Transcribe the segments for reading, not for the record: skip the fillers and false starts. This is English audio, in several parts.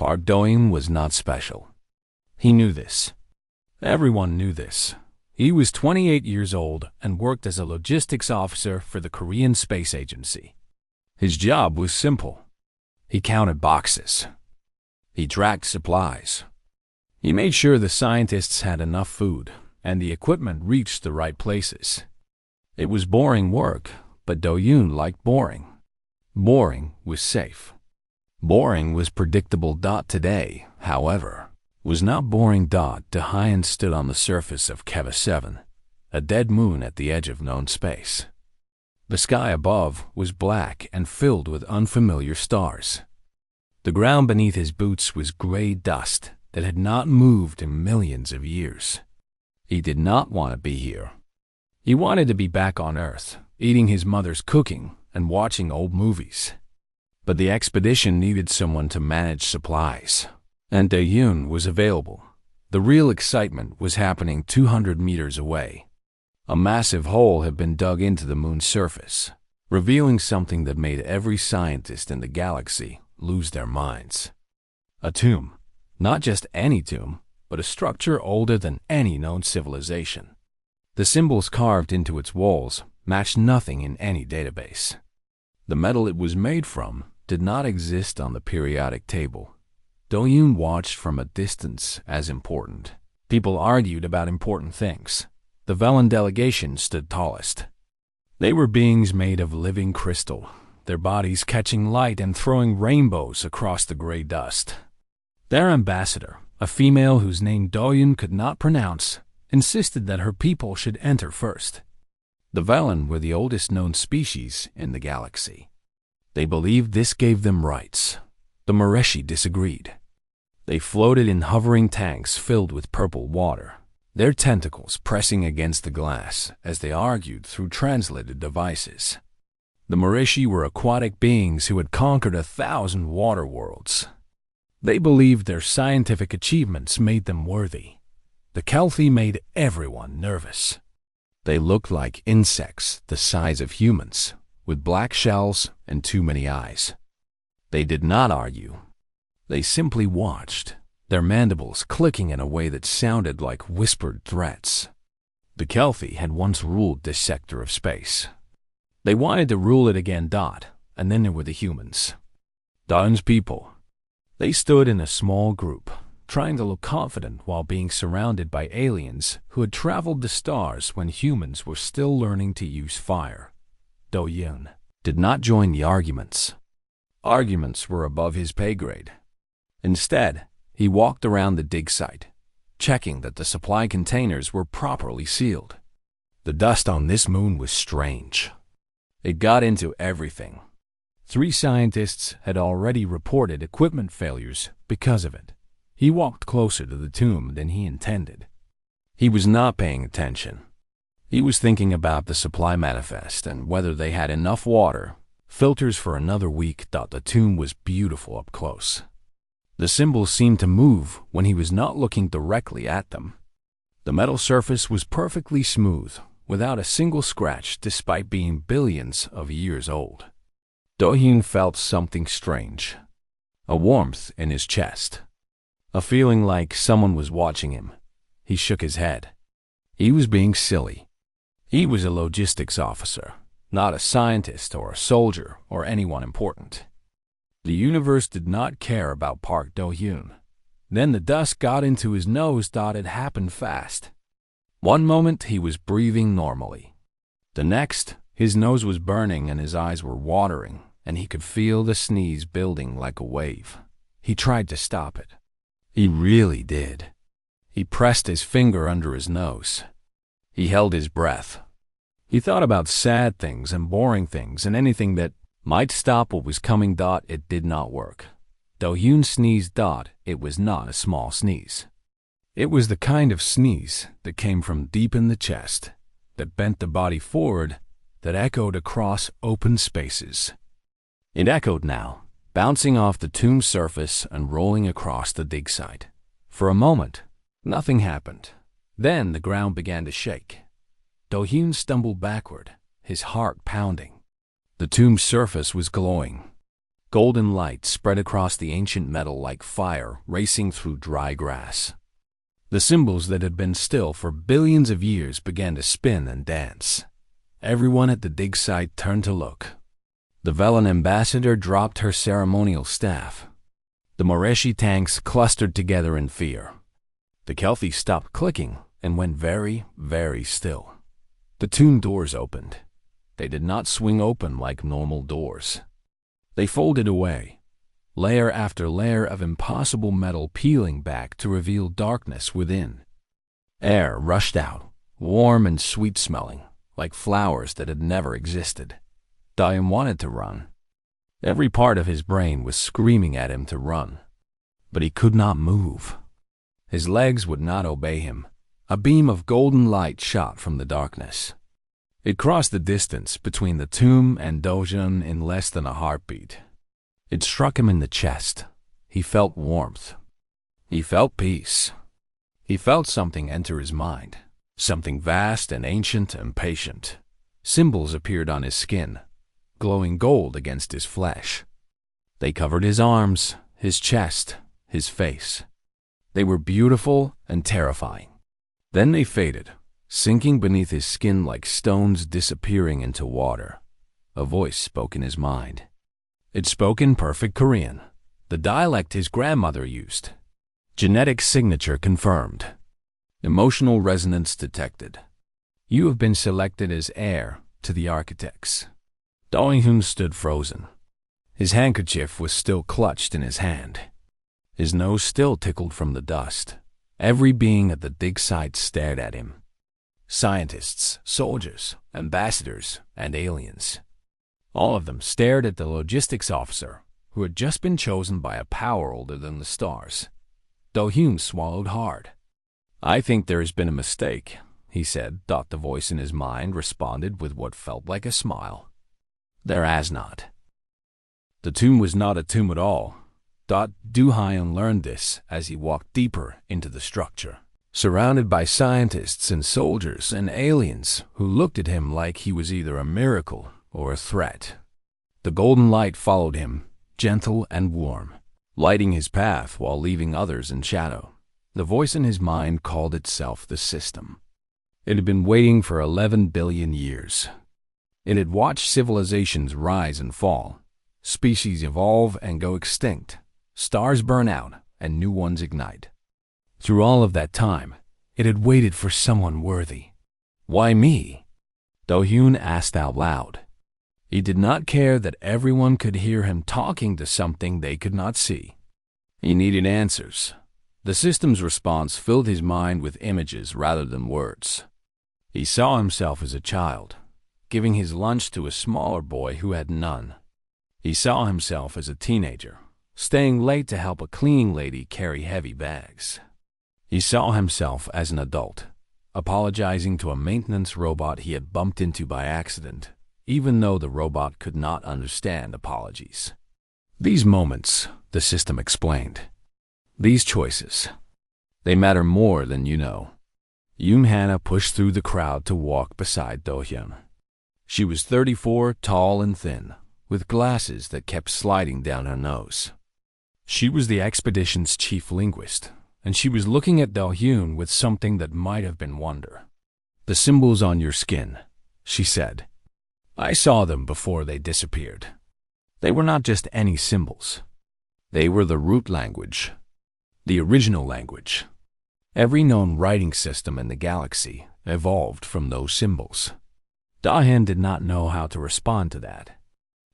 Park Do-hyun was not special. He knew this. Everyone knew this. He was 28 years old and worked as a logistics officer for the Korean Space Agency. His job was simple. He counted boxes. He tracked supplies. He made sure the scientists had enough food and the equipment reached the right places. It was boring work, but Do-hyun liked boring. Boring was safe. Boring was predictable. Today, however, was not boring. Do-hyun stood on the surface of HFY 7, a dead moon at the edge of known space. The sky above was black and filled with unfamiliar stars. The ground beneath his boots was gray dust that had not moved in millions of years. He did not want to be here. He wanted to be back on Earth, eating his mother's cooking and watching old movies. But the expedition needed someone to manage supplies. And Do-hyun was available. The real excitement was happening 200 meters away. A massive hole had been dug into the moon's surface, revealing something that made every scientist in the galaxy lose their minds. A tomb. Not just any tomb, but a structure older than any known civilization. The symbols carved into its walls matched nothing in any database. The metal it was made from did not exist on the periodic table. Do-hyun watched from a distance as important. People argued about important things. The Velen delegation stood tallest. They were beings made of living crystal, their bodies catching light and throwing rainbows across the gray dust. Their ambassador, a female whose name Do-hyun could not pronounce, insisted that her people should enter first. The Velen were the oldest known species in the galaxy. They believed this gave them rights. The Mareshi disagreed. They floated in hovering tanks filled with purple water, their tentacles pressing against the glass as they argued through translated devices. The Mareshi were aquatic beings who had conquered 1,000 water worlds. They believed their scientific achievements made them worthy. The Kelthi made everyone nervous. They looked like insects the size of humans, with black shells and too many eyes. They did not argue. They simply watched, their mandibles clicking in a way that sounded like whispered threats. The Kelthi had once ruled this sector of space. They wanted to rule it again. And then there were the humans. Do-hyun's people. They stood in a small group, trying to look confident while being surrounded by aliens who had traveled the stars when humans were still learning to use fire. Do-hyun did not join the arguments. Arguments were above his pay grade. Instead, he walked around the dig site, checking that the supply containers were properly sealed. The dust on this moon was strange. It got into everything. 3 scientists had already reported equipment failures because of it. He walked closer to the tomb than he intended. He was not paying attention. He was thinking about the supply manifest and whether they had enough water, filters for another week. The tomb was beautiful up close. The symbols seemed to move when he was not looking directly at them. The metal surface was perfectly smooth, without a single scratch despite being billions of years old. Do-hyun felt something strange. A warmth in his chest. A feeling like someone was watching him. He shook his head. He was being silly. He was a logistics officer, not a scientist or a soldier or anyone important. The universe did not care about Park Do-hyun. Then the dust got into his nose. It happened fast. One moment he was breathing normally. The next, his nose was burning and his eyes were watering, and he could feel the sneeze building like a wave. He tried to stop it. He really did. He pressed his finger under his nose. He held his breath. He thought about sad things and boring things and anything that might stop what was coming. It did not work. Do-hyun sneezed. It was not a small sneeze. It was the kind of sneeze that came from deep in the chest, that bent the body forward, that echoed across open spaces. It echoed now, bouncing off the tomb surface and rolling across the dig site. For a moment, nothing happened. Then the ground began to shake. Do-hyun stumbled backward, his heart pounding. The tomb's surface was glowing. Golden light spread across the ancient metal like fire racing through dry grass. The symbols that had been still for billions of years began to spin and dance. Everyone at the dig site turned to look. The Velen ambassador dropped her ceremonial staff. The Moreshi tanks clustered together in fear. The Kelthi stopped clicking and went very, very still. The tomb doors opened. They did not swing open like normal doors. They folded away, layer after layer of impossible metal peeling back to reveal darkness within. Air rushed out, warm and sweet-smelling, like flowers that had never existed. Dahyun wanted to run. Every part of his brain was screaming at him to run. But he could not move. His legs would not obey him. A beam of golden light shot from the darkness. It crossed the distance between the tomb and Dahyun in less than a heartbeat. It struck him in the chest. He felt warmth. He felt peace. He felt something enter his mind, something vast and ancient and patient. Symbols appeared on his skin, glowing gold against his flesh. They covered his arms, his chest, his face. They were beautiful and terrifying. Then they faded, sinking beneath his skin like stones disappearing into water. A voice spoke in his mind. It spoke in perfect Korean, the dialect his grandmother used. Genetic signature confirmed. Emotional resonance detected. You have been selected as heir to the architects. Dahyun stood frozen. His handkerchief was still clutched in his hand. His nose still tickled from the dust. Every being at the dig site stared at him. Scientists, soldiers, ambassadors, and aliens. All of them stared at the logistics officer, who had just been chosen by a power older than the stars. Dahyun swallowed hard. I think there has been a mistake, he said. The voice in his mind responded with what felt like a smile. There has not. The tomb was not a tomb at all. Dahyun learned this as he walked deeper into the structure, surrounded by scientists and soldiers and aliens who looked at him like he was either a miracle or a threat. The golden light followed him, gentle and warm, lighting his path while leaving others in shadow. The voice in his mind called itself the system. It had been waiting for 11 billion years. It had watched civilizations rise and fall, species evolve and go extinct, stars burn out, and new ones ignite. Through all of that time, it had waited for someone worthy. Why me? Dahyun asked out loud. He did not care that everyone could hear him talking to something they could not see. He needed answers. The system's response filled his mind with images rather than words. He saw himself as a child, giving his lunch to a smaller boy who had none. He saw himself as a teenager, staying late to help a cleaning lady carry heavy bags. He saw himself as an adult, apologizing to a maintenance robot he had bumped into by accident, even though the robot could not understand apologies. These moments, the system explained. These choices, they matter more than you know. Hannah pushed through the crowd to walk beside Dahyun. She was 34, tall and thin, with glasses that kept sliding down her nose. She was the expedition's chief linguist, and she was looking at Dahyun with something that might have been wonder. The symbols on your skin, she said. I saw them before they disappeared. They were not just any symbols. They were the root language, the original language. Every known writing system in the galaxy evolved from those symbols. Dahyun did not know how to respond to that.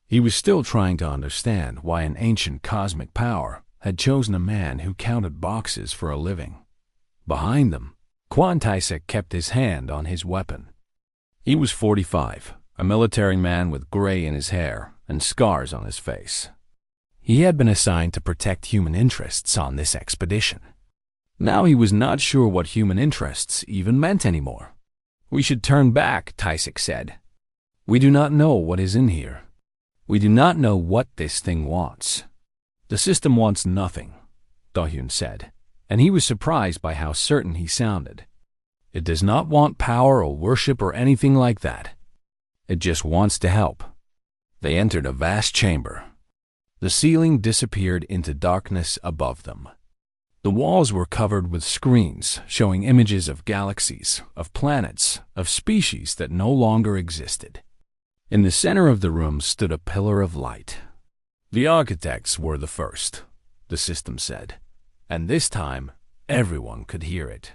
He was still trying to understand why an ancient cosmic power had chosen a man who counted boxes for a living. Behind them, Quan Taisek kept his hand on his weapon. He was 45, a military man with gray in his hair and scars on his face. He had been assigned to protect human interests on this expedition. Now he was not sure what human interests even meant anymore. We should turn back, Taisek said. We do not know what is in here. We do not know what this thing wants. The system wants nothing, Dahyun said, and he was surprised by how certain he sounded. It does not want power or worship or anything like that. It just wants to help. They entered a vast chamber. The ceiling disappeared into darkness above them. The walls were covered with screens showing images of galaxies, of planets, of species that no longer existed. In the center of the room stood a pillar of light. The architects were the first, the system said, and this time everyone could hear it.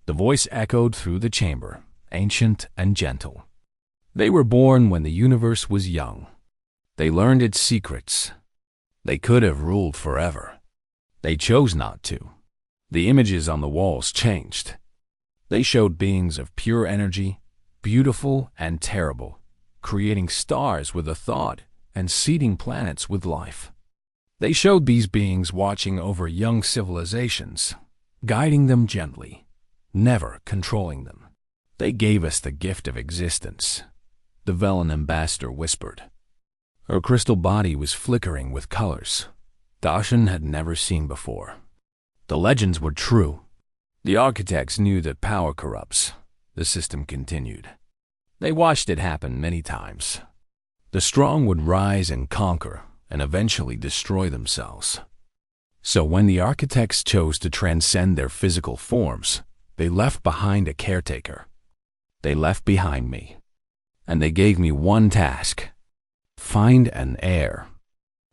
The voice echoed through the chamber, ancient and gentle. They were born when the universe was young. They learned its secrets. They could have ruled forever. They chose not to. The images on the walls changed. They showed beings of pure energy, beautiful and terrible, creating stars with a thought and seeding planets with life. They showed these beings watching over young civilizations, guiding them gently, never controlling them. They gave us the gift of existence, the Velen ambassador whispered. Her crystal body was flickering with colors Dacian had never seen before. The legends were true. The architects knew that power corrupts, the system continued. They watched it happen many times. The strong would rise and conquer and eventually destroy themselves. So when the architects chose to transcend their physical forms, they left behind a caretaker. They left behind me. And they gave me one task. Find an heir.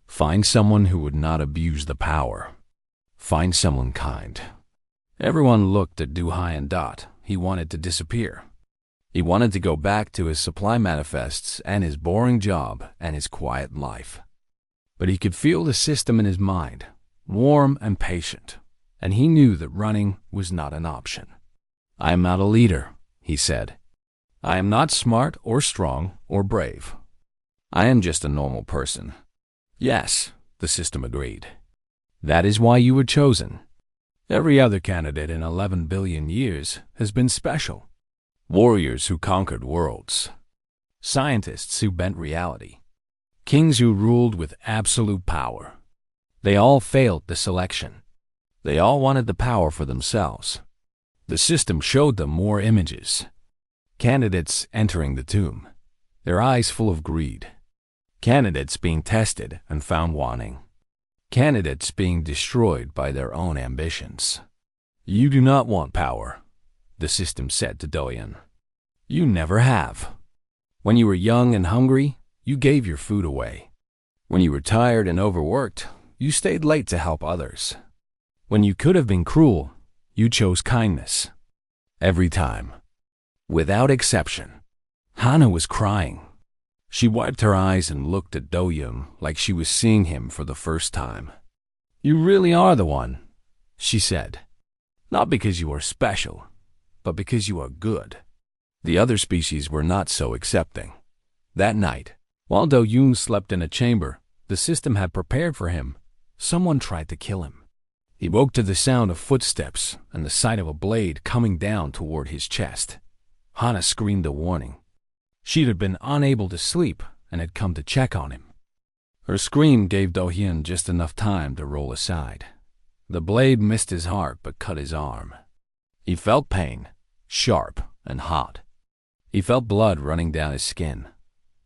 Find someone who would not abuse the power. Find someone kind. Everyone looked at Duhai and Dot. He wanted to disappear. He wanted to go back to his supply manifests and his boring job and his quiet life. But he could feel the system in his mind, warm and patient, and he knew that running was not an option. I am not a leader, he said. I am not smart or strong or brave. I am just a normal person. Yes, the system agreed. That is why you were chosen. Every other candidate in 11 billion years has been special. Warriors who conquered worlds. Scientists who bent reality. Kings who ruled with absolute power. They all failed the selection. They all wanted the power for themselves. The system showed them more images. Candidates entering the tomb, their eyes full of greed. Candidates being tested and found wanting. Candidates being destroyed by their own ambitions. You do not want power, the system said to Doyen. You never have. When you were young and hungry, you gave your food away. When you were tired and overworked, you stayed late to help others. When you could have been cruel, you chose kindness. Every time. Without exception. Hana was crying. She wiped her eyes and looked at Do-yoon like she was seeing him for the first time. You really are the one, she said. Not because you are special, but because you are good. The other species were not so accepting. That night, while Do-yoon slept in a chamber the system had prepared for him, someone tried to kill him. He woke to the sound of footsteps and the sight of a blade coming down toward his chest. Hana screamed a warning. She had been unable to sleep and had come to check on him. Her scream gave Do-hyun just enough time to roll aside. The blade missed his heart but cut his arm. He felt pain, sharp and hot. He felt blood running down his skin.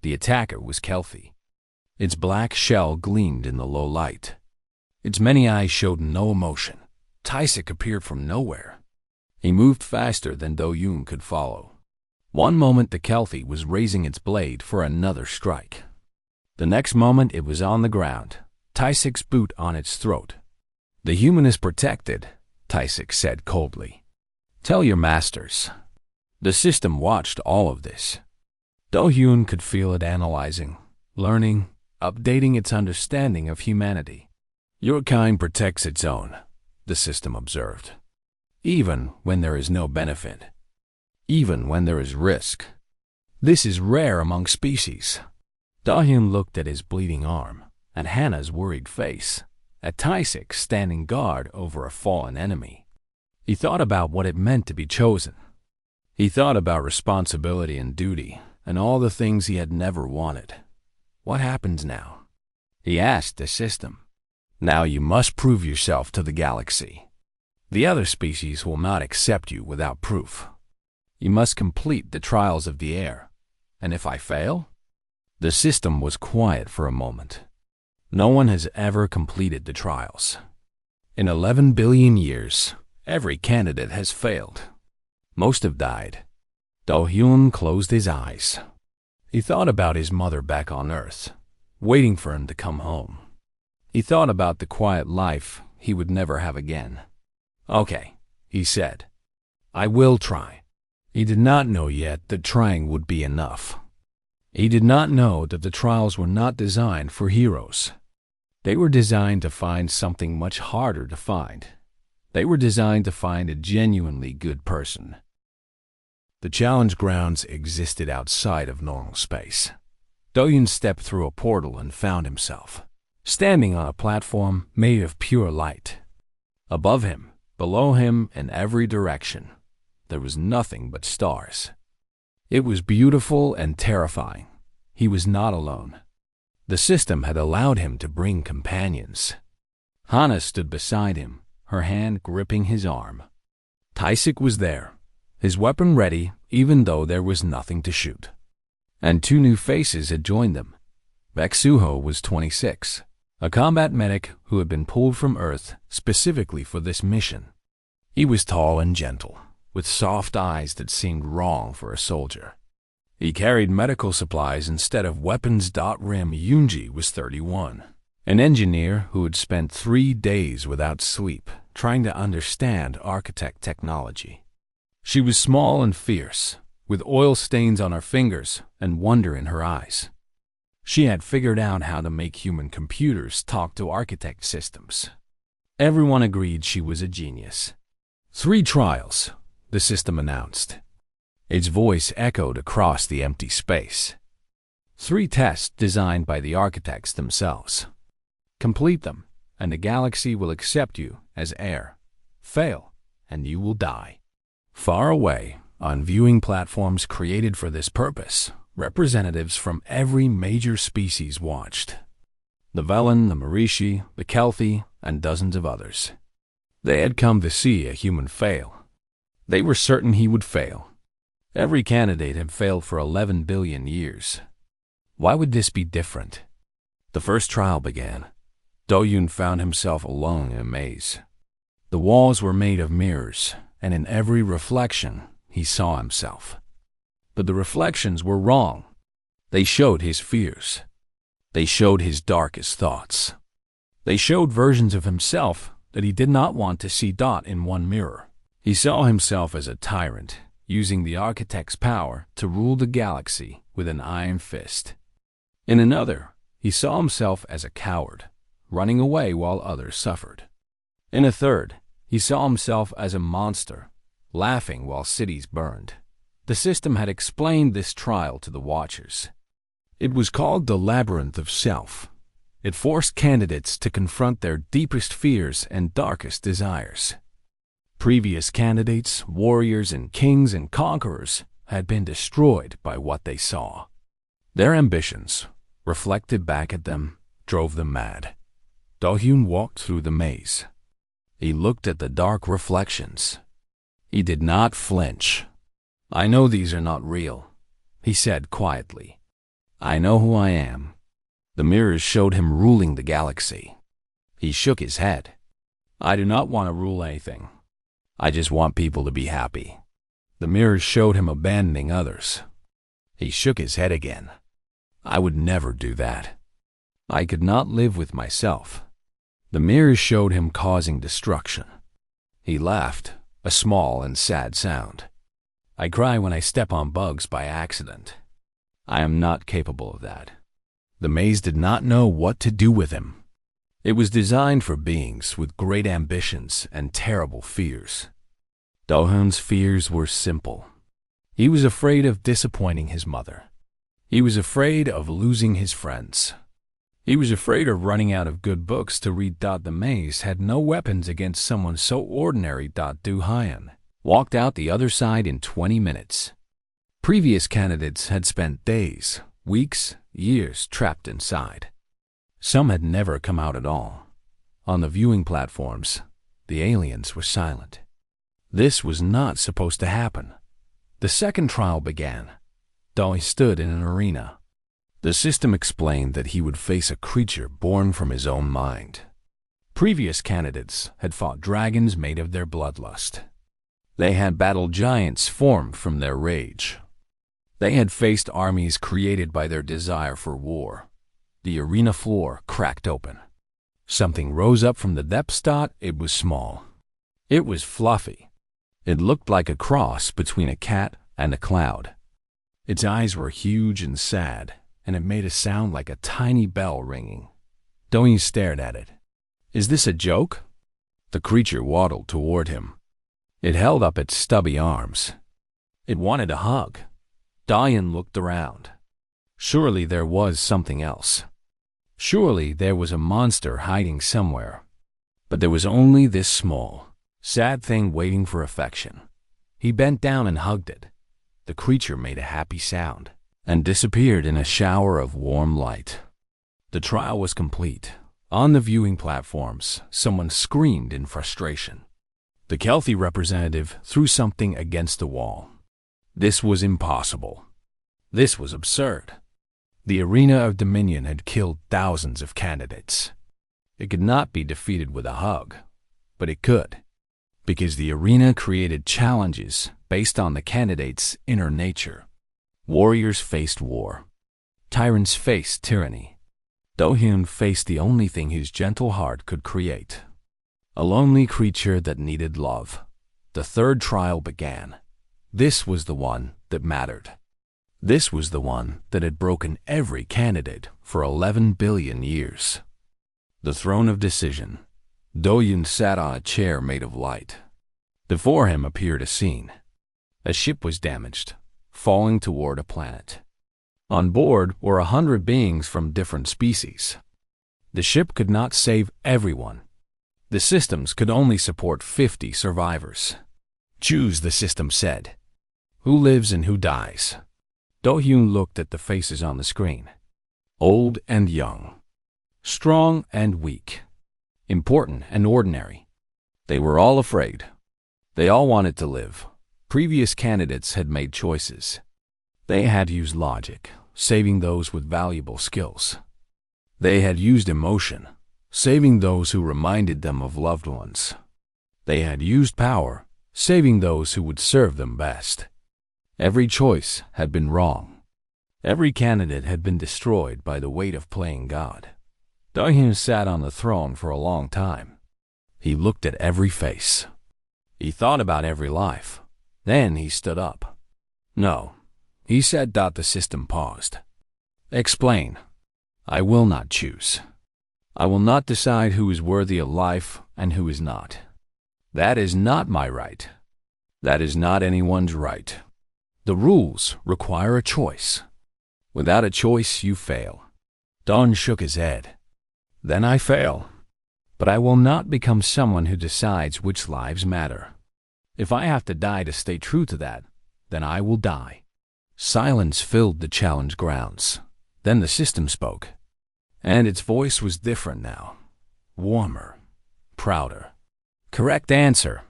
The attacker was Kelphi. Its black shell gleamed in the low light. Its many eyes showed no emotion. Taisik appeared from nowhere. He moved faster than Do-yoon could follow. One moment the Kelphi was raising its blade for another strike. The next moment it was on the ground, Taisik's boot on its throat. The human is protected, Taisik said coldly. Tell your masters. The system watched all of this. Do-hyun could feel it analyzing, learning, updating its understanding of humanity. Your kind protects its own, the system observed. Even when there is no benefit. Even when there is risk. This is rare among species. Do-hyun looked at his bleeding arm, at Hannah's worried face, at Taisik standing guard over a fallen enemy. He thought about what it meant to be chosen. He thought about responsibility and duty, and all the things he had never wanted. What happens now? He asked the system. Now you must prove yourself to the galaxy. The other species will not accept you without proof. You must complete the trials of the air. And if I fail? The system was quiet for a moment. No one has ever completed the trials. In 11 billion years, every candidate has failed. Most have died. Do-hyun closed his eyes. He thought about his mother back on Earth, waiting for him to come home. He thought about the quiet life he would never have again. "Okay," he said. "I will try." He did not know yet that trying would be enough. He did not know that the trials were not designed for heroes. They were designed to find something much harder to find. They were designed to find a genuinely good person. The challenge grounds existed outside of normal space. Do-hyun stepped through a portal and found himself standing on a platform made of pure light. Above him, below him, in every direction, there was nothing but stars. It was beautiful and terrifying. He was not alone. The system had allowed him to bring companions. Hana stood beside him, her hand gripping his arm. Taisik was there, his weapon ready even though there was nothing to shoot. And two new faces had joined them. Baek-suho was 26, a combat medic who had been pulled from Earth specifically for this mission. He was tall and gentle, with soft eyes that seemed wrong for a soldier. He carried medical supplies instead of weapons. Rim Yoonji was 31, an engineer who had spent 3 days without sleep trying to understand architect technology. She was small and fierce, with oil stains on her fingers and wonder in her eyes. She had figured out how to make human computers talk to architect systems. Everyone agreed she was a genius. 3 trials, the system announced. Its voice echoed across the empty space. 3 tests designed by the architects themselves. Complete them, and the galaxy will accept you as heir. Fail, and you will die. Far away, on viewing platforms created for this purpose, representatives from every major species watched. The Velen, the Marishi, the Kelthi, and dozens of others. They had come to see a human fail. They were certain he would fail. Every candidate had failed for 11 billion years. Why would this be different? The first trial began. Do-hyun found himself alone in a maze. The walls were made of mirrors, and in every reflection, he saw himself. But the reflections were wrong. They showed his fears. They showed his darkest thoughts. They showed versions of himself that he did not want to see. In one mirror, he saw himself as a tyrant, using the architect's power to rule the galaxy with an iron fist. In another, he saw himself as a coward, running away while others suffered. In a third, he saw himself as a monster, laughing while cities burned. The system had explained this trial to the watchers. It was called the Labyrinth of Self. It forced candidates to confront their deepest fears and darkest desires. Previous candidates, warriors and kings and conquerors, had been destroyed by what they saw. Their ambitions, reflected back at them, drove them mad. Do-hyun walked through the maze. He looked at the dark reflections. He did not flinch. "I know these are not real," he said quietly. "I know who I am." The mirrors showed him ruling the galaxy. He shook his head. "I do not want to rule anything. I just want people to be happy." The mirrors showed him abandoning others. He shook his head again. "I would never do that. I could not live with myself." The mirrors showed him causing destruction. He laughed, a small and sad sound. "I cry when I step on bugs by accident. I am not capable of that." The maze did not know what to do with him. It was designed for beings with great ambitions and terrible fears. Do-hyun's fears were simple. He was afraid of disappointing his mother. He was afraid of losing his friends. He was afraid of running out of good books to read. The maze had no weapons against someone so ordinary. Do-hyun walked out the other side in 20 minutes. Previous candidates had spent days, weeks, years trapped inside. Some had never come out at all. On the viewing platforms, the aliens were silent. This was not supposed to happen. The second trial began. Do stood in an arena. The system explained that he would face a creature born from his own mind. Previous candidates had fought dragons made of their bloodlust. They had battled giants formed from their rage. They had faced armies created by their desire for war. The arena floor cracked open. Something rose up from the depths. It was small. It was fluffy. It looked like a cross between a cat and a cloud. Its eyes were huge and sad, and it made a sound like a tiny bell ringing. Doyin stared at it. "Is this a joke?" The creature waddled toward him. It held up its stubby arms. It wanted a hug. Doyin looked around. Surely there was something else. Surely there was a monster hiding somewhere. But there was only this small, sad thing waiting for affection. He bent down and hugged it. The creature made a happy sound and disappeared in a shower of warm light. The trial was complete. On the viewing platforms, someone screamed in frustration. The Kelthie representative threw something against the wall. This was impossible. This was absurd. The Arena of Dominion had killed thousands of candidates. It could not be defeated with a hug, but it could, because the arena created challenges based on the candidate's inner nature. Warriors faced war. Tyrants faced tyranny. Do-hyun faced the only thing his gentle heart could create. A lonely creature that needed love. The third trial began. This was the one that mattered. This was the one that had broken every candidate for 11 billion years. The throne of decision. Do-hyun sat on a chair made of light. Before him appeared a scene. A ship was damaged, falling toward a planet. On board were 100 beings from different species. The ship could not save everyone. The systems could only support 50 survivors. "Choose," the system said. "Who lives and who dies?" Do-hyun looked at the faces on the screen. Old and young. Strong and weak. Important and ordinary. They were all afraid. They all wanted to live. Previous candidates had made choices. They had used logic, saving those with valuable skills. They had used emotion, saving those who reminded them of loved ones. They had used power, saving those who would serve them best. Every choice had been wrong. Every candidate had been destroyed by the weight of playing God. Do-hyun sat on the throne for a long time. He looked at every face. He thought about every life. Then he stood up. "No," he said. The system paused. "Explain." "I will not choose. I will not decide who is worthy of life and who is not. That is not my right. That is not anyone's right. The rules require a choice. Without a choice, you fail." Don shook his head. "Then I fail. But I will not become someone who decides which lives matter. If I have to die to stay true to that, then I will die." Silence filled the challenge grounds. Then the system spoke. And its voice was different now. Warmer. Prouder. "Correct answer."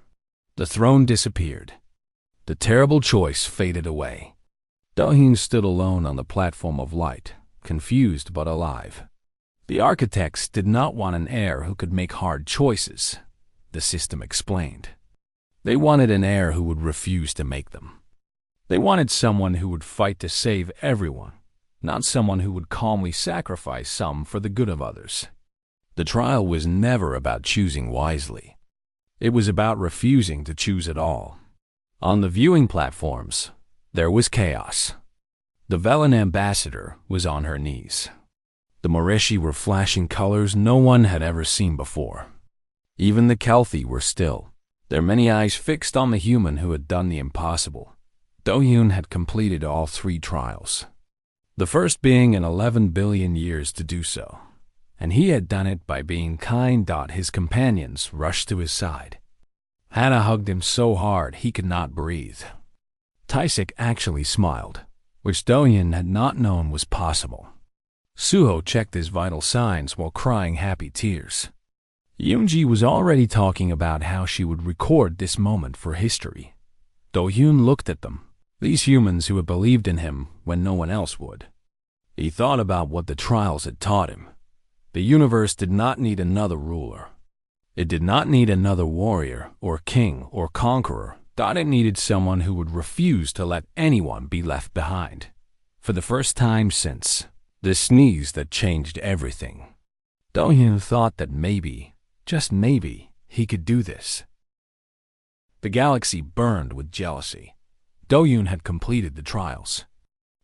The throne disappeared. The terrible choice faded away. Do-hyun stood alone on the platform of light, confused but alive. The architects did not want an heir who could make hard choices, the system explained. They wanted an heir who would refuse to make them. They wanted someone who would fight to save everyone, not someone who would calmly sacrifice some for the good of others. The trial was never about choosing wisely. It was about refusing to choose at all. On the viewing platforms, there was chaos. The Velen ambassador was on her knees. The Moreshi were flashing colors no one had ever seen before. Even the Kelthie were still, their many eyes fixed on the human who had done the impossible. Do-hyun had completed all 3 trials, the first being in 11 billion years to do so, and he had done it by being kind. His companions rushed to his side. Hannah hugged him so hard he could not breathe. Taisik actually smiled, which Do-hyun had not known was possible. Suho checked his vital signs while crying happy tears. Yoonji was already talking about how she would record this moment for history. Do-hyun looked at them, these humans who had believed in him when no one else would. He thought about what the trials had taught him. The universe did not need another ruler. It did not need another warrior or king or conqueror. Thought it needed someone who would refuse to let anyone be left behind. For the first time since the sneeze that changed everything, Do-hyun thought that maybe, just maybe, he could do this. The galaxy burned with jealousy. Do-hyun had completed the trials.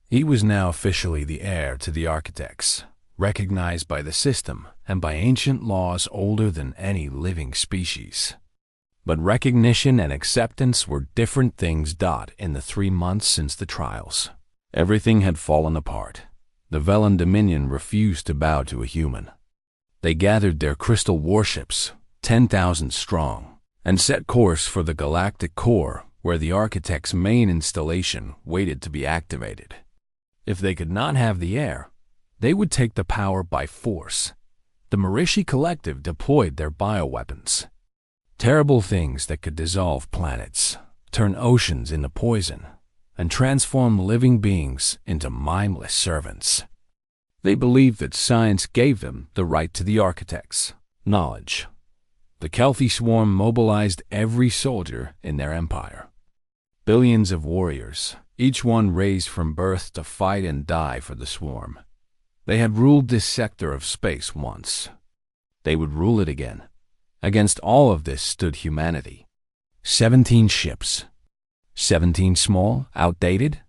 He was now officially the heir to the architects, recognized by the system and by ancient laws older than any living species. But recognition and acceptance were different things. In the 3 months since the trials, everything had fallen apart. The Velen Dominion refused to bow to a human. They gathered their crystal warships, 10,000 strong, and set course for the galactic core, where the architect's main installation waited to be activated. If they could not have the heir, they would take the power by force. The Marishi Collective deployed their bioweapons. Terrible things that could dissolve planets, turn oceans into poison, and transform living beings into mindless servants. They believed that science gave them the right to the architects' knowledge. The Kelphi swarm mobilized every soldier in their empire. Billions of warriors, each one raised from birth to fight and die for the swarm. They had ruled this sector of space once. They would rule it again. Against all of this stood humanity. 17 ships. 17 small, outdated,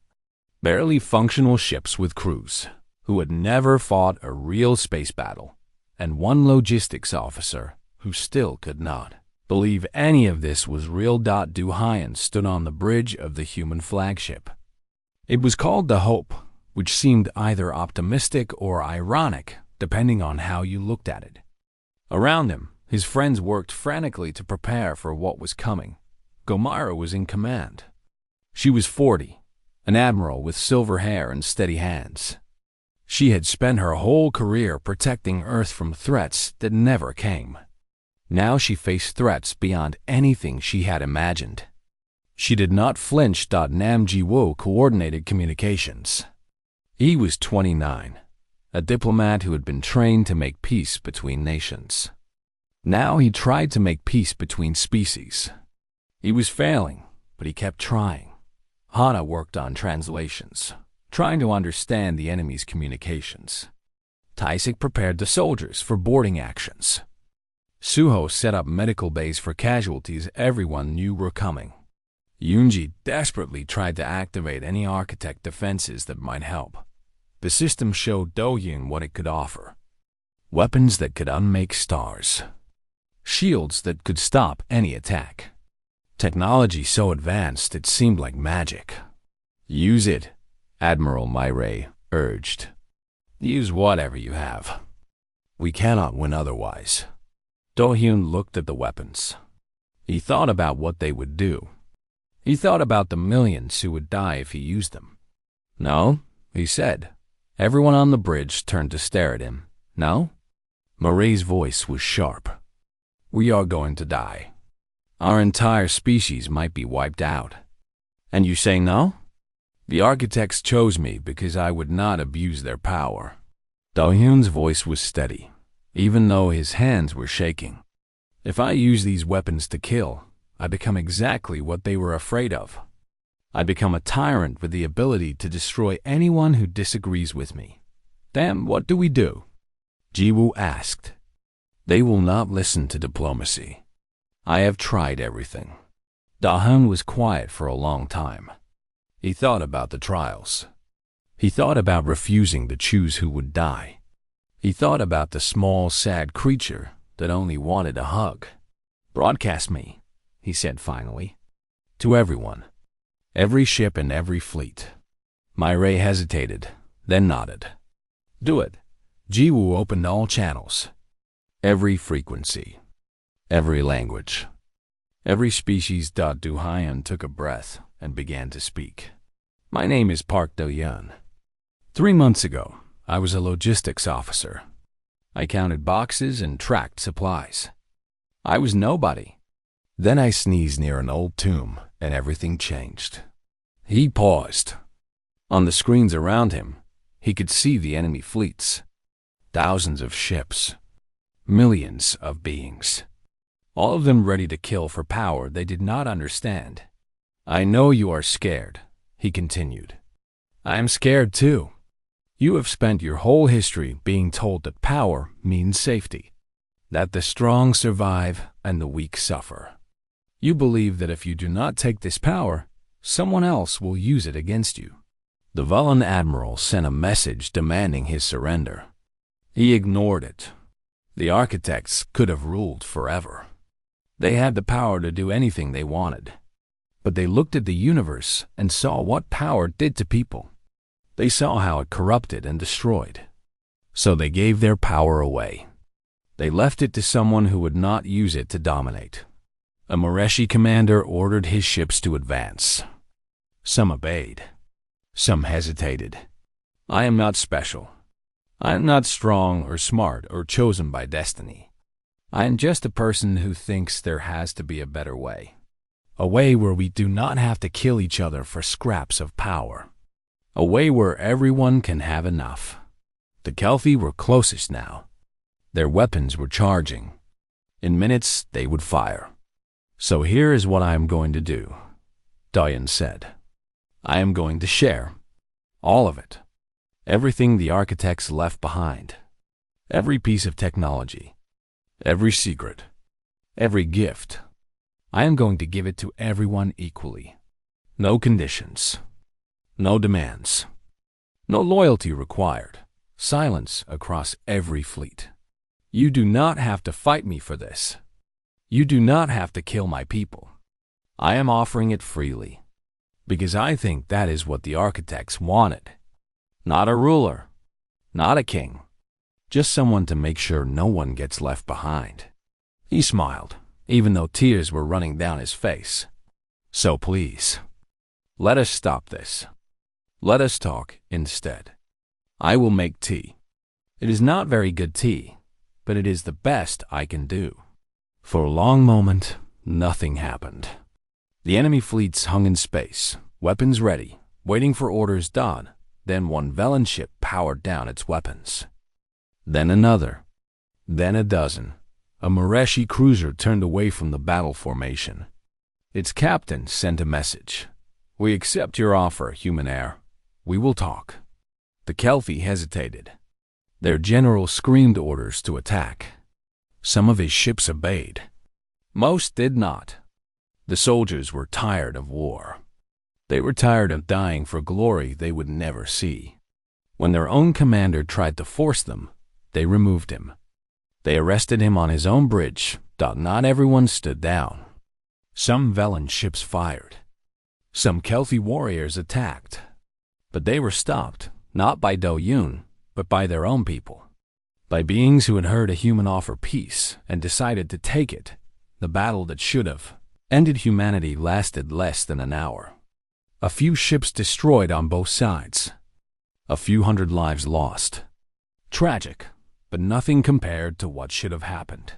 barely functional ships with crews who had never fought a real space battle, and one logistics officer who still could not believe any of this was real. Do-hyun stood on the bridge of the human flagship. It was called the Hope, which seemed either optimistic or ironic, depending on how you looked at it. Around him, his friends worked frantically to prepare for what was coming. Gomara was in command. She was 40, an admiral with silver hair and steady hands. She had spent her whole career protecting Earth from threats that never came. Now she faced threats beyond anything she had imagined. She did not flinch. Nam Ji-woo coordinated communications. He was 29, a diplomat who had been trained to make peace between nations. Now he tried to make peace between species. He was failing, but he kept trying. Hana worked on translations, trying to understand the enemy's communications. Taisik prepared the soldiers for boarding actions. Suho set up medical bays for casualties everyone knew were coming. Yoonji desperately tried to activate any architect defenses that might help. The system showed Do-hyun what it could offer. Weapons that could unmake stars. Shields that could stop any attack. Technology so advanced it seemed like magic. Use it, Admiral Myray urged. Use whatever you have. We cannot win otherwise. Do-hyun looked at the weapons. He thought about what they would do. He thought about the millions who would die if he used them. No, he said. Everyone on the bridge turned to stare at him. No? Murray's voice was sharp. We are going to die. Our entire species might be wiped out. And you say no? The architects chose me because I would not abuse their power. Do-hyun's voice was steady, even though his hands were shaking. If I use these weapons to kill, I become exactly what they were afraid of. I become a tyrant with the ability to destroy anyone who disagrees with me. Then what do we do? Ji-woo asked. They will not listen to diplomacy. I have tried everything. Do-hyun was quiet for a long time. He thought about the trials. He thought about refusing to choose who would die. He thought about the small, sad creature that only wanted a hug. Broadcast me, he said finally, to everyone. Every ship and every fleet. Myray hesitated, then nodded. Do it. Ji-woo opened all channels. Every frequency. Every language. Every species. Do-hyun took a breath and began to speak. My name is Park Do-hyun. 3 months ago, I was a logistics officer. I counted boxes and tracked supplies. I was nobody. Then I sneezed near an old tomb, and everything changed. He paused. On the screens around him, He could see the enemy fleets. Thousands of ships. Millions of beings. All of them ready to kill for power they did not understand. "I know you are scared," he continued. "I am scared too. You have spent your whole history being told that power means safety, that the strong survive and the weak suffer. You believe that if you do not take this power, someone else will use it against you." The Vulcan admiral sent a message demanding his surrender. He ignored it. The architects could have ruled forever. They had the power to do anything they wanted. But they looked at the universe and saw what power did to people. They saw how it corrupted and destroyed. So they gave their power away. They left it to someone who would not use it to dominate. A Mareshi commander ordered his ships to advance. Some obeyed. Some hesitated. I am not special. I am not strong or smart or chosen by destiny. I am just a person who thinks there has to be a better way. A way where we do not have to kill each other for scraps of power. A way where everyone can have enough. The Kelphi were closest now. Their weapons were charging. In minutes, they would fire. "So here is what I am going to do," Dayan said. "I am going to share. All of it. Everything the architects left behind. Every piece of technology. Every secret. Every gift. I am going to give it to everyone equally. No conditions. No demands. No loyalty required. Silence across every fleet. You do not have to fight me for this. You do not have to kill my people. I am offering it freely. Because I think that is what the architects wanted. Not a ruler. Not a king. Just someone to make sure no one gets left behind." He smiled, even though tears were running down his face. "So please, let us stop this. Let us talk instead. I will make tea. It is not very good tea, but it is the best I can do." For a long moment, nothing happened. The enemy fleets hung in space, weapons ready, waiting for orders done. Then one Velen ship powered down its weapons. Then another. Then a dozen. A Mareshi cruiser turned away from the battle formation. Its captain sent a message. "We accept your offer, human heir. We will talk." The Kelphi hesitated. Their general screamed orders to attack. Some of his ships obeyed. Most did not. The soldiers were tired of war. They were tired of dying for glory they would never see. When their own commander tried to force them, they removed him. They arrested him on his own bridge. Not everyone stood down. Some Velen ships fired. Some Kelphi warriors attacked. But they were stopped, not by Do Yun, but by their own people. By beings who had heard a human offer peace and decided to take it. The battle that should have ended humanity lasted less than an hour. A few ships destroyed on both sides. A few hundred lives lost. Tragic, but nothing compared to what should have happened.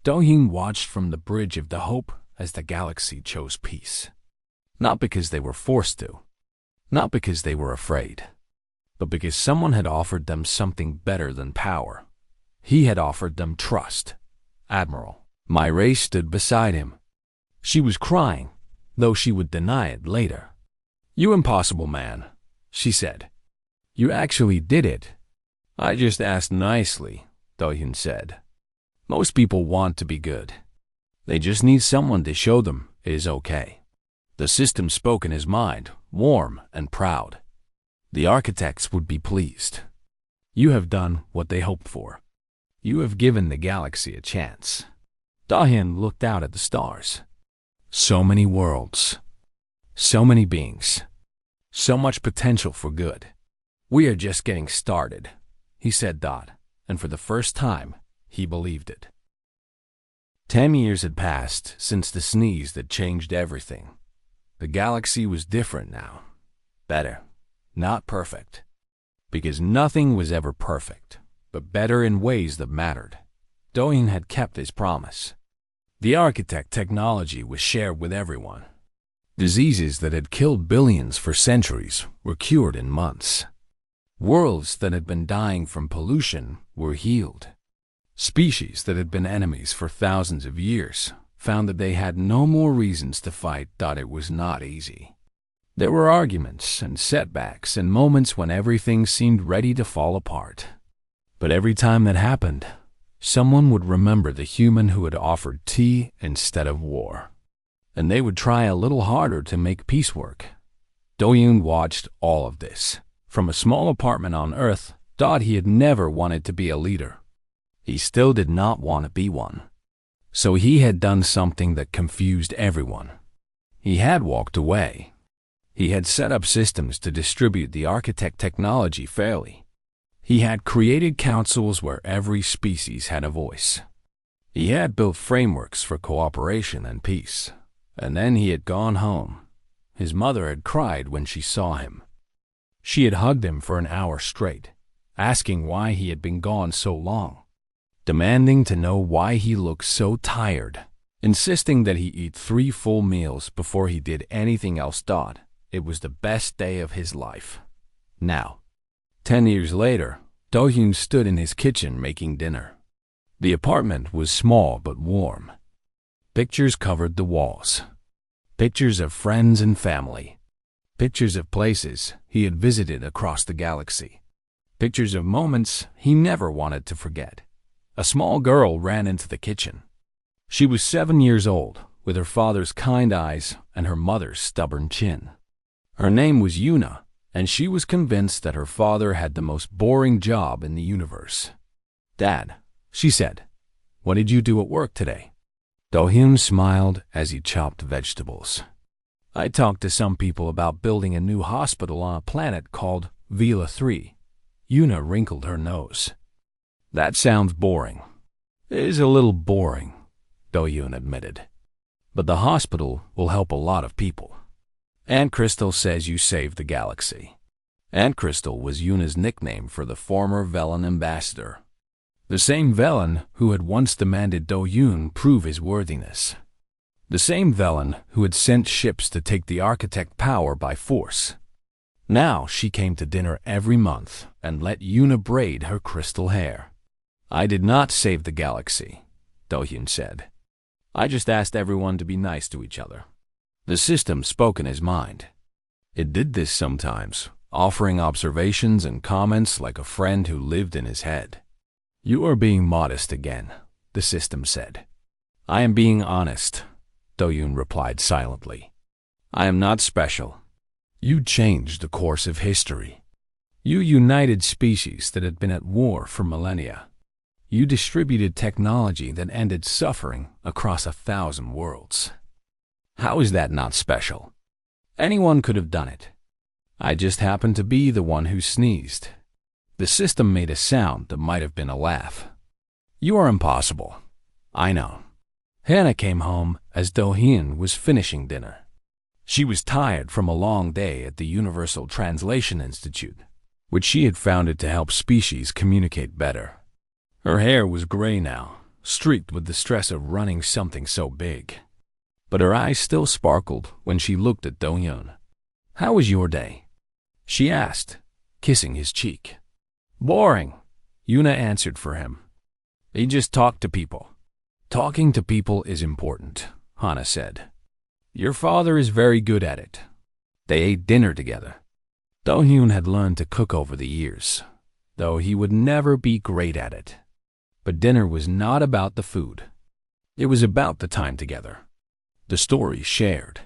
Do Yun watched from the bridge of the hope as the galaxy chose peace. Not because they were forced to. Not because they were afraid. But because someone had offered them something better than power. He had offered them trust. Admiral Myray stood beside him. She was crying, though she would deny it later. "You impossible man," she said. "You actually did it." "I just asked nicely," Do Yun said. "Most people want to be good. They just need someone to show them it is okay." The system spoke in his mind, warm and proud. The architects would be pleased. "You have done what they hoped for. You have given the galaxy a chance." Do Yun looked out at the stars. So many worlds. So many beings. So much potential for good. "We are just getting started," he said. And for the first time, he believed it. 10 years had passed since the sneeze that changed everything. The galaxy was different now. Better, not perfect. Because nothing was ever perfect, but better in ways that mattered. Do Yun had kept his promise. The architect technology was shared with everyone. Diseases that had killed billions for centuries were cured in months. Worlds that had been dying from pollution were healed. Species that had been enemies for thousands of years found that they had no more reasons to fight. It was not easy. There were arguments and setbacks and moments when everything seemed ready to fall apart. But every time that happened, someone would remember the human who had offered tea instead of war. And they would try a little harder to make peace work. Do-yoon watched all of this. From a small apartment on Earth, he had never wanted to be a leader. He still did not want to be one. So he had done something that confused everyone. He had walked away. He had set up systems to distribute the architect technology fairly. He had created councils where every species had a voice. He had built frameworks for cooperation and peace. And then he had gone home. His mother had cried when she saw him. She had hugged him for an hour straight, asking why he had been gone so long, demanding to know why he looked so tired, insisting that he eat 3 full meals before he did anything else. It was the best day of his life. Now, 10 years later, Do-hyun stood in his kitchen making dinner. The apartment was small but warm. Pictures covered the walls. Pictures of friends and family. Pictures of places he had visited across the galaxy. Pictures of moments he never wanted to forget. A small girl ran into the kitchen. She was 7 years old, with her father's kind eyes and her mother's stubborn chin. Her name was Yuna, and she was convinced that her father had the most boring job in the universe. "Dad," she said, "what did you do at work today?" Do-hyun smiled as he chopped vegetables. "I talked to some people about building a new hospital on a planet called Vela 3. Yuna wrinkled her nose. "That sounds boring." "It is a little boring," Do-hyun admitted. "But the hospital will help a lot of people. Aunt Crystal says you saved the galaxy." Aunt Crystal was Yuna's nickname for the former Velan ambassador. The same Velan who had once demanded Do-hyun prove his worthiness. The same Velan who had sent ships to take the architect power by force. Now she came to dinner every month and let Yuna braid her crystal hair. "I did not save the galaxy," Do-hyun said. "I just asked everyone to be nice to each other." The system spoke in his mind. It did this sometimes, offering observations and comments like a friend who lived in his head. "You are being modest again," the system said. "I am being honest," Do-hyun replied silently. "I am not special. You changed the course of history. You united species that had been at war for millennia. You distributed technology that ended suffering across 1,000 worlds. How is that not special? Anyone could have done it. I just happened to be the one who sneezed." The system made a sound that might have been a laugh. "You are impossible. I know." Hannah came home as Do-hyun was finishing dinner. She was tired from a long day at the Universal Translation Institute, which she had founded to help species communicate better. Her hair was gray now, streaked with the stress of running something so big. But her eyes still sparkled when she looked at Do-hyun. "How was your day?" she asked, kissing his cheek. "Boring," Yuna answered for him. "He just talked to people." "Talking to people is important," Hana said. "Your father is very good at it." They ate dinner together. Do-hyun had learned to cook over the years, though he would never be great at it. But dinner was not about the food. It was about the time together. The stories shared.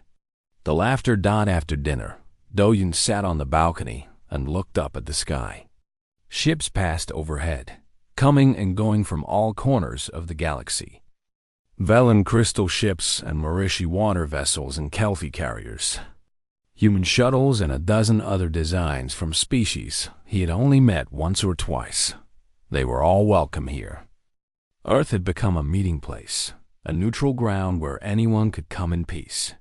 The laughter died after dinner. Do-hyun sat on the balcony and looked up at the sky. Ships passed overhead, coming and going from all corners of the galaxy. Velan crystal ships and Marishi water vessels and Kelphi carriers. Human shuttles and a dozen other designs from species he had only met once or twice. They were all welcome here. Earth had become a meeting place, a neutral ground where anyone could come in peace.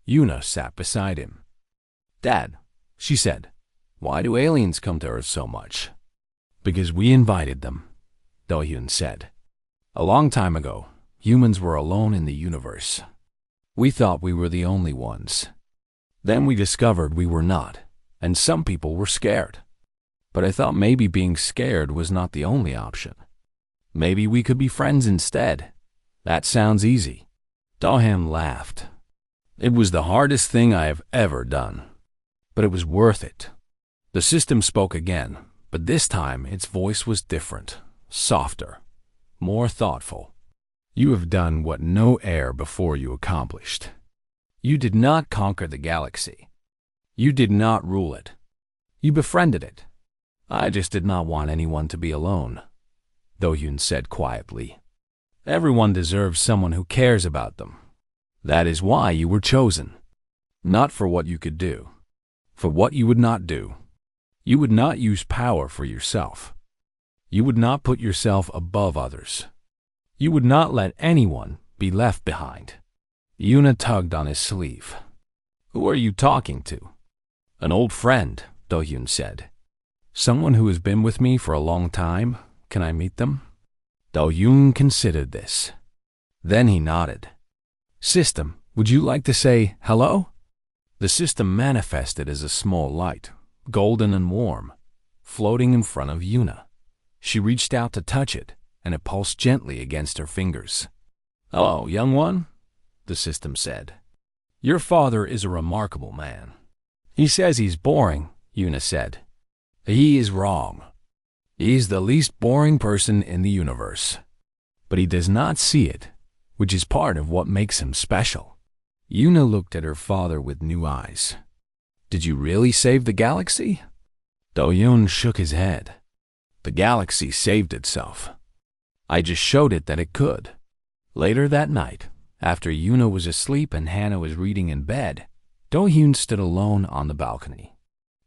Yuna sat beside him. "Dad," she said, "why do aliens come to Earth so much?" "Because we invited them," Do-hyun said. "A long time ago, humans were alone in the universe. We thought we were the only ones. Then we discovered we were not, and some people were scared. But I thought maybe being scared was not the only option. Maybe we could be friends instead. That sounds easy. Do-hyun laughed. It was the hardest thing I have ever done. But it was worth it. The system spoke again, but this time its voice was different, softer, more thoughtful. You have done what no heir before you accomplished. You did not conquer the galaxy. You did not rule it. You befriended it. I just did not want anyone to be alone, Do-hyun said quietly. Everyone deserves someone who cares about them. That is why you were chosen. Not for what you could do, for what you would not do. You would not use power for yourself. You would not put yourself above others. You would not let anyone be left behind. Yuna tugged on his sleeve. Who are you talking to? An old friend, Do-hyun said. Someone who has been with me for a long time. Can I meet them? Do-hyun considered this. Then he nodded. System, would you like to say hello? The system manifested as a small light, golden and warm, floating in front of Yuna. She reached out to touch it, and it pulsed gently against her fingers. Hello, young one, the system said. Your father is a remarkable man. He says he's boring, Yuna said. He is wrong. He's the least boring person in the universe. But he does not see it, which is part of what makes him special. Yuna looked at her father with new eyes. Did you really save the galaxy? Do-hyun shook his head. The galaxy saved itself. I just showed it that it could. Later that night, after Yuna was asleep and Hannah was reading in bed, Do-hyun stood alone on the balcony.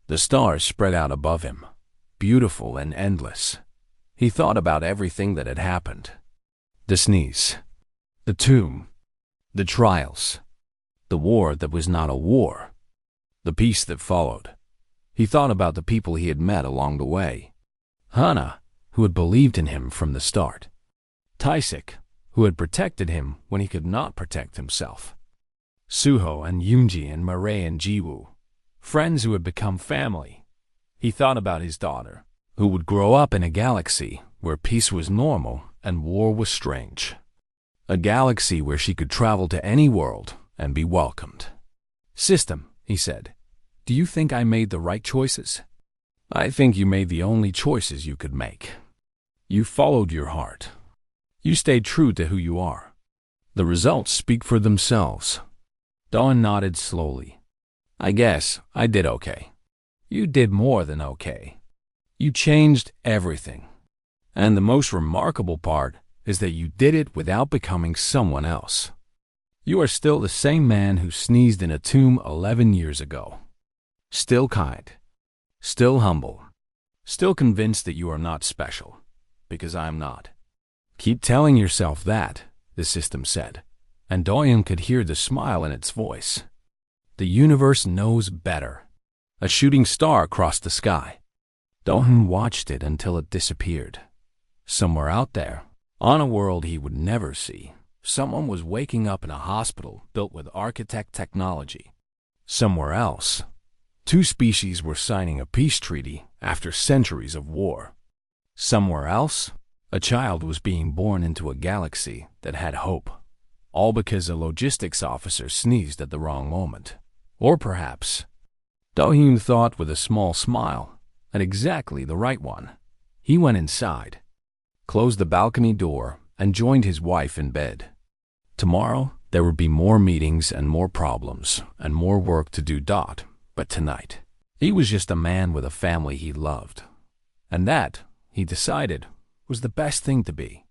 The stars spread out above him, beautiful and endless. He thought about everything that had happened. The sneeze, the tomb, the trials, the war that was not a war, the peace that followed. He thought about the people he had met along the way. Hannah, who had believed in him from the start. Taesik, who had protected him when he could not protect himself. Suho and Yoonji and Mireille and Jiwoo, friends who had become family. He thought about his daughter, who would grow up in a galaxy where peace was normal and war was strange. A galaxy where she could travel to any world and be welcomed. System, he said, do you think I made the right choices? I think you made the only choices you could make. You followed your heart. You stayed true to who you are. The results speak for themselves. Dawn nodded slowly. I guess I did okay. You did more than okay. You changed everything. And the most remarkable part is that you did it without becoming someone else. You are still the same man who sneezed in a tomb 11 years ago. Still kind. Still humble. Still convinced that you are not special. Because I am not. Keep telling yourself that, the system said, and Do-hyun could hear the smile in its voice. The universe knows better. A shooting star crossed the sky. Do-hyun watched it until it disappeared. Somewhere out there, on a world he would never see, someone was waking up in a hospital built with architect technology. Somewhere else, two species were signing a peace treaty after centuries of war. Somewhere else, a child was being born into a galaxy that had hope, all because a logistics officer sneezed at the wrong moment. Or perhaps, Do-hyun thought with a small smile, at exactly the right one. He went inside, closed the balcony door, and joined his wife in bed. Tomorrow, there would be more meetings and more problems and more work to do. But tonight, he was just a man with a family he loved. And that, he decided, was the best thing to be.